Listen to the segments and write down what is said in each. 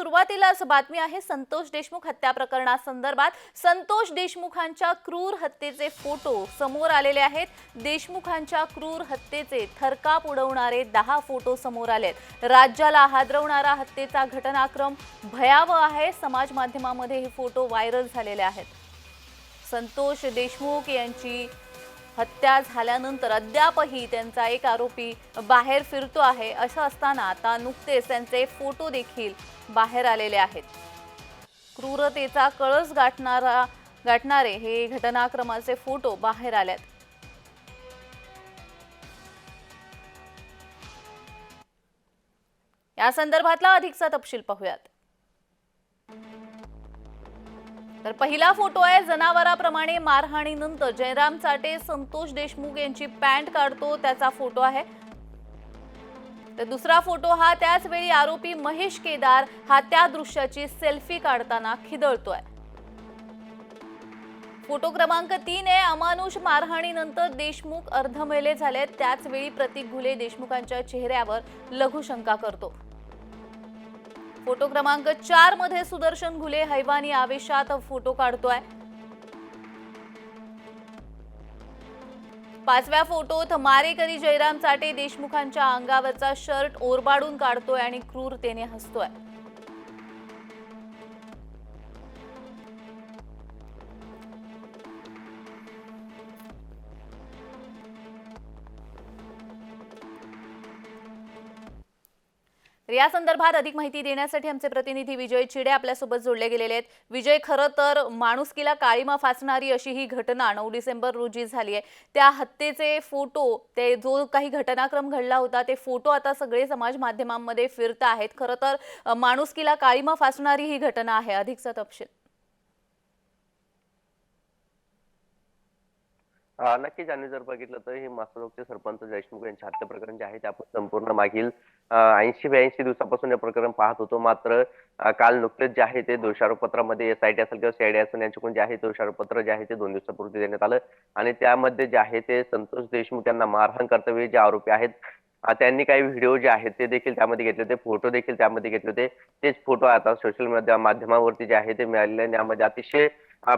सुरुवातीलाच बातमी आहे संतोष देशमुख हत्या प्रकरणासंदर्भात। संतोष देशमुखांच्या क्रूर हत्येचे फोटो समोर आलेले आहेत। देशमुखांच्या क्रूर हत्येचे थरकाप उडवणारे 10 फोटो समोर आलेत। राज्याला हादरवणारा हत्येचा घटनाक्रम भयावह आहे। समाज माध्यमांमध्ये हे फोटो व्हायरल झालेले आहेत। संतोष देशमुख यांची हत्या झाल्यानंतर अद्यापही त्यांचा एक आरोपी बाहेर फिरतो आहे। असं असताना आता नुकतेच त्यांचे फोटो देखील बाहेर आलेले आहेत। क्रूरतेचा कळस गाठणारे हे घटनाक्रमाचे फोटो बाहेर आलेत। या संदर्भातला अधिकचा तपशील पाहूयात। तर पहिला फोटो आहे जनावराप्रमाणे मारहाणीनंतर जयराम चाटे संतोष देशमुख यांची पॅन्ट काढतो त्याचा फोटो आहे। तर दुसरा फोटो हा त्याच वेळी आरोपी महेश केदार हा त्या दृश्याची सेल्फी काढताना खिदळतोय। फोटो क्रमांक 3 आहे अमानुष मारहाणीनंतर देशमुख अर्धमेले झालेत। त्याच वेळी प्रतीक घुले देशमुखांच्या चेहऱ्यावर लघुशंका करतो। फोटो क्रमांक 4 मध्ये सुदर्शन घुले हैवानी आवेशात फोटो काढतोय। 5व्या फोटोत मारेकरी जयराम चाटे देशमुखांच्या अंगावरचा शर्ट ओरबाडून काढतोय आणि क्रूरतेने हसतोय। या संदर्भात अधिक माहिती देण्यासाठी आमचे प्रतिनिधी विजय चिडे आपल्यासोबत जोडले गेलेले आहेत। विजय, खरं तर माणुसकीला काळीमा फासणारी अशी ही घटना 9 डिसेंबर रोजी झाली आहे। त्या हत्येचे फोटो, ते जो काही घटनाक्रम घडला होता ते फोटो आता सगळे समाज माध्यमांमध्ये फिरत आहेत। खरं तर माणुसकीला काळीमा फासणारी ही घटना आहे। अधिकचा तपशील नक्कीच आणि जर बघितलं तर हे मासळोगचे सरपंच देशमुख यांच्या हत्या प्रकरण जे आहे ते आपण संपूर्ण मागील 80-82 दिवसापासून हे प्रकरण पाहत होतो। मात्र काल नुकतेच जे आहे ते दोषारोपपत्रामध्ये एसआयटी असेल किंवा सीआयडी असेल यांच्याकडून जे आहे दोषारोपपत्र जे आहे ते 2 दिवसापूर्वी देण्यात आलं आणि त्यामध्ये जे आहे ते संतोष देशमुख यांना मारहाण करतेवेळी जे आरोपी आहेत त्यांनी काही व्हिडिओ जे आहेत ते देखील त्यामध्ये घेतले होते, फोटो देखील त्यामध्ये घेतले होते। तेच फोटो आता सोशल मीडिया माध्यमावरती जे आहे ते मिळालेले आणि यामध्ये अतिशय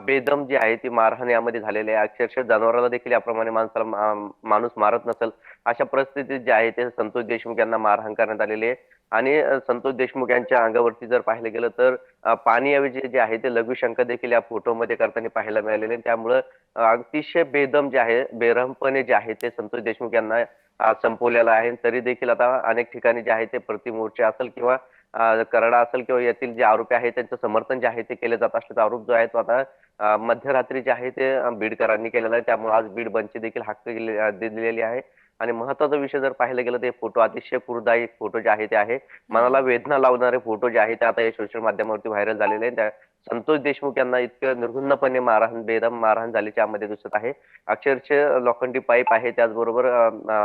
बेदम जी आहे ती मारहाण यामध्ये झालेली आहे। अक्षरशः जनावराला देखील याप्रमाणे माणूस मारत नसेल अशा परिस्थितीत जे आहे ते संतोष देशमुख यांना मारहाण करण्यात आलेली आहे। आणि संतोष देशमुख यांच्या अंगावरती जर पाहिलं गेलं तर पाणीऐवजी जे आहे ते लघुशंका देखील या फोटोमध्ये करताना पाहायला मिळालेले। त्यामुळं अतिशय बेदम जे आहे, बेरहमपणे जे आहे ते संतोष देशमुख यांना संपवलेलं आहे। तरी देखील आता अनेक ठिकाणी जे आहे ते प्रतिमोर्चा असेल किंवा करडा असेल किंवा येथील जे आरोपी आहेत त्यांचं समर्थन जे आहे ते केले जात असल्याचा आरोप जो आहे तो आता मध्यरात्री जे आहे ते बीडकरांनी केलेला आहे। त्यामुळे आज बीड बंदची देखील हाक दिलेली आहे। आणि महत्वाचा विषय जर पाहिलं गेलं तर फोटो अतिशय क्रूरदायी फोटो जे आहे ते आहे, मनाला वेदना लावणारे फोटो जे आहे ते आता हे सोशल माध्यमावरती व्हायरल झालेले आहे। संतोष देशमुख यांना इतकं निर्घृणपणे बेदम मारहाण झाल्याचे यामध्ये दिसत आहे। अक्षरशः लोखंडी पाईप आहे, त्याचबरोबर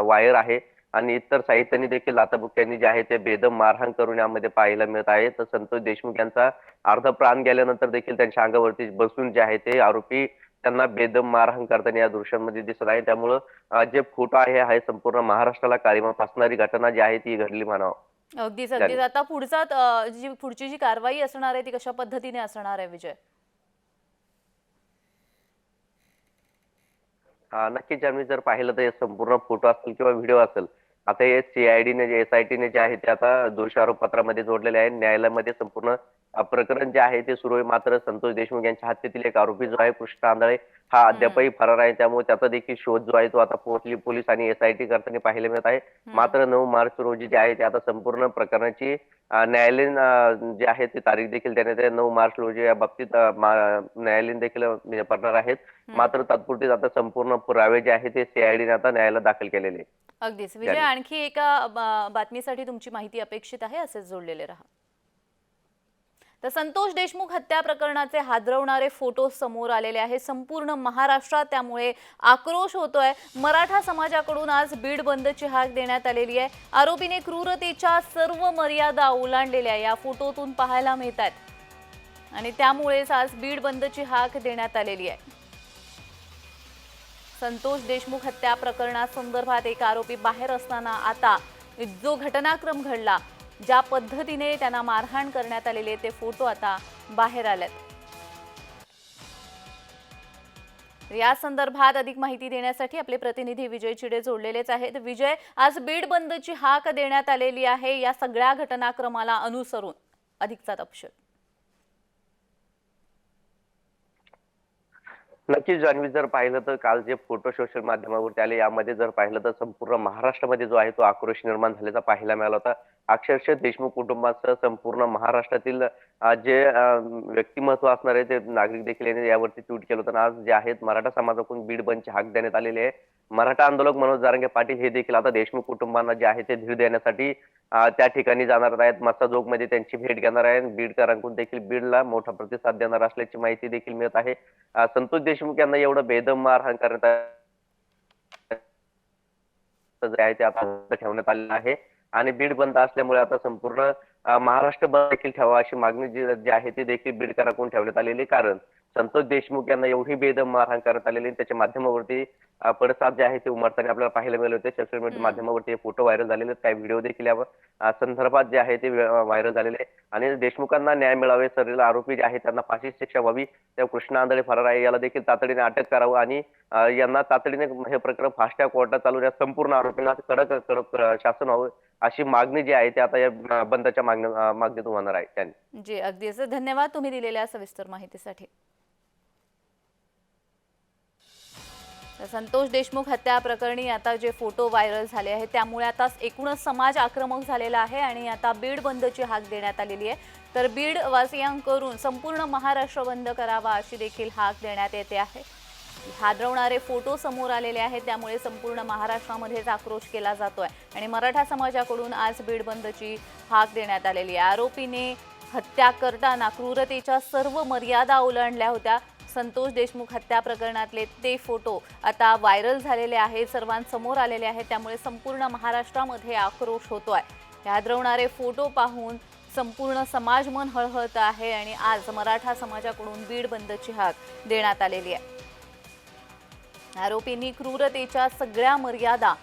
वायर आहे आणि इतर साहित्याने देखील लाथाबुक्क्यांनी जे आहे ते बेदम मारहाण करून यामध्ये पाहायला मिळत आहे। तर संतोष देशमुख यांचा अर्ध प्राण गेल्यानंतर देखील त्यांच्या अंगावरती बसून जे आहे ते आरोपी त्यांना बेदम मारहाण करताना या दृश्यांमध्ये दिसत आहे। त्यामुळं जे फोटो आहे संपूर्ण महाराष्ट्राला काळीमा फासणारी घटना जी आहे ती घडली म्हणावं। अगदीच आता पुढची जी कारवाई असणार आहे ती कशा पद्धतीने असणार आहे विजय? नक्कीच आम्ही जर पाहिलं तर संपूर्ण फोटो असेल किंवा व्हिडिओ असेल, आता हे सीआयडीने एसआयटीने जे आहे ते आता दोषारोप पत्रामध्ये जोडलेले आहे। न्यायालयामध्ये संपूर्ण प्रकरण जे आहे ते सुरू आहे। मात्र संतोष देशमुख यांच्या हत्येतील एक आरोपी जो आहे कृष्ण आंधळे हा अद्यापही फरार आहे। त्यामुळे त्याचा देखील शोध जो आहे तो आता पोलीस आणि एसआयटी करताना पाहायला मिळत आहे। मात्र 9 मार्च रोजी जे आहे ते आता संपूर्ण प्रकरणाची न्यायालयीन जे आहे ती तारीख देखील देण्यात आहे। 9 मार्च रोजी या बाबतीत न्यायालयीन देखील पडणार आहेत। मात्र तात्पुरते आता संपूर्ण पुरावे जे आहे ते सीआयडीने आता न्यायालयात दाखल केलेले। अगदीच विजय, आणखी एका बातमीसाठी तुमची माहिती अपेक्षित आहे, असेच जोडलेले रहा। तर संतोष देशमुख हत्या प्रकरणाचे हादरवणारे फोटो समोर आलेले आहे। संपूर्ण महाराष्ट्रात त्यामुळे आक्रोश होतोय। मराठा समाजाकडून आज बीड बंदची हाक देण्यात आलेली आहे। आरोपीने क्रूरतेच्या सर्व मर्यादा ओलांडलेल्या या फोटोतून पाहायला मिळतात आणि त्यामुळेच आज बीड बंदची हाक देण्यात आलेली आहे। संतोष देशमुख हत्या प्रकरणासंदर्भात एक आरोपी बाहेर असताना आता जो घटनाक्रम घडला ज्या पद्धतीने त्यांना मारहाण करण्यात आलेले ते फोटो आता बाहेर आलेत। या संदर्भात अधिक माहिती देण्यासाठी आपले प्रतिनिधी विजय चिडे जोडलेलेच आहेत। विजय, आज बीड बंदची हाक देण्यात आलेली आहे, या सगळ्या घटनाक्रमाला अनुसरून अधिकचा तपशील। नक्कीच जान्हवी, जर पाहिलं तर काल जे फोटो सोशल माध्यमावरती आले यामध्ये जर पाहिलं तर संपूर्ण महाराष्ट्रामध्ये जो आहे तो आक्रोश निर्माण झाल्याचा पाहायला मिळाला होता। अक्षरशः देशमुख कुटुंबासह संपूर्ण महाराष्ट्रातील जे व्यक्तिमत्व असणारे ते नागरिक देखील यांनी यावरती ट्विट केलं होतं। आज जे आहेत मराठा समाजाकडून बीड बंदची हाक देण्यात आलेली आहे। मराठा आंदोलक मनोज जारंगे पाटील हे देखील आता देशमुख कुटुंबांना जे आहे ते धीर देण्यासाठी त्या ठिकाणी जाणार आहेत। मस्साजोगमध्ये त्यांची भेट घेणार आहेत। बीडकरांकडून देखील बीडला मोठा प्रतिसाद देणार असल्याची माहिती देखील मिळत आहे। संतोष देशमुख यांना एवढं बेदम मारहाण करण्यात जे आहे ते आता बंद ठेवण्यात आलेलं आहे आणि बीड बंद असल्यामुळे आता संपूर्ण महाराष्ट्र बंद देखील ठेवा अशी मागणी जी आहे ती देखील बीडकरांकडून ठेवण्यात आलेली। कारण संतोष देशमुख यांना एवढी बेदम मारहाण करण्यात आलेली, त्याच्या माध्यमावरती पडसाद जे आहे ते उमटताना आपल्याला पाहायला मिळाले होते। सोशल मीडिया माध्यमावरती हे फोटो व्हायरल झालेले आहेत, काही व्हिडिओ देखील यावर संदर्भात जे आहे ते व्हायरल झालेले आहे आणि देशमुखांना न्याय मिळावे, सरील आरोपी जे आहे त्यांना फाशीची शिक्षा व्हावी, त्या कृष्णा आंधळे फरार आहे याला देखील तातडीने अटक करावं आणि यांना तातडीने हे प्रकरण फास्ट ट्रॅक कोर्टात चालवून संपूर्ण आरोपींना कडक कडक शासन व्हावं अशी मागणी जी आहे ती आता या बंदच्या मागणीतून होणार आहे। त्यांनी जी अगदीच धन्यवाद तुम्ही दिलेल्या सविस्तर माहितीसाठी। संतोष देशमुख हत्या प्रकरणी आता जे फोटो व्हायरल झाले आहेत त्यामुळे आता एकूणच समाज आक्रमक झालेला आहे आणि आता बीड बंदची हाक देण्यात आलेली आहे। तर बीड वासियांकडून संपूर्ण महाराष्ट्र बंद करावा अशी देखील हाक देण्यात येते आहे। हादरवणारे फोटो समोर आलेले आहेत त्यामुळे संपूर्ण महाराष्ट्रामध्येच आक्रोश केला जातोय आणि मराठा समाजाकडून आज बीड बंदची हाक देण्यात आलेली आहे। आरोपीने हत्या करताना क्रूरतेच्या सर्व मर्यादा ओलांडल्या होत्या। संतोष देशमुख हत्या प्रकरणातले ते फोटो आता व्हायरल झालेले आहेत, सर्वांसमोर आलेले आहेत त्यामुळे संपूर्ण महाराष्ट्रामध्ये आक्रोश होतोय। हादरवणारे फोटो पाहून संपूर्ण समाज मन हळहळत आहे आणि आज मराठा समाजाकडून बीड बंदची हाक देण्यात आलेली आहे। आरोपींनी क्रूरतेच्या सगळ्या मर्यादा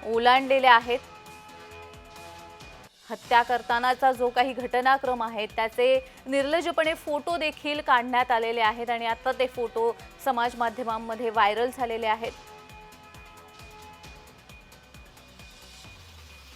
ओलांडलेल्या आहेत। हत्या करतानाचा जो काही घटनाक्रम आहे त्याचे निर्लज्जपणे फोटो देखील काढण्यात आलेले आहेत आणि आता ते फोटो समाज माध्यमांमध्ये व्हायरल झालेले आहेत।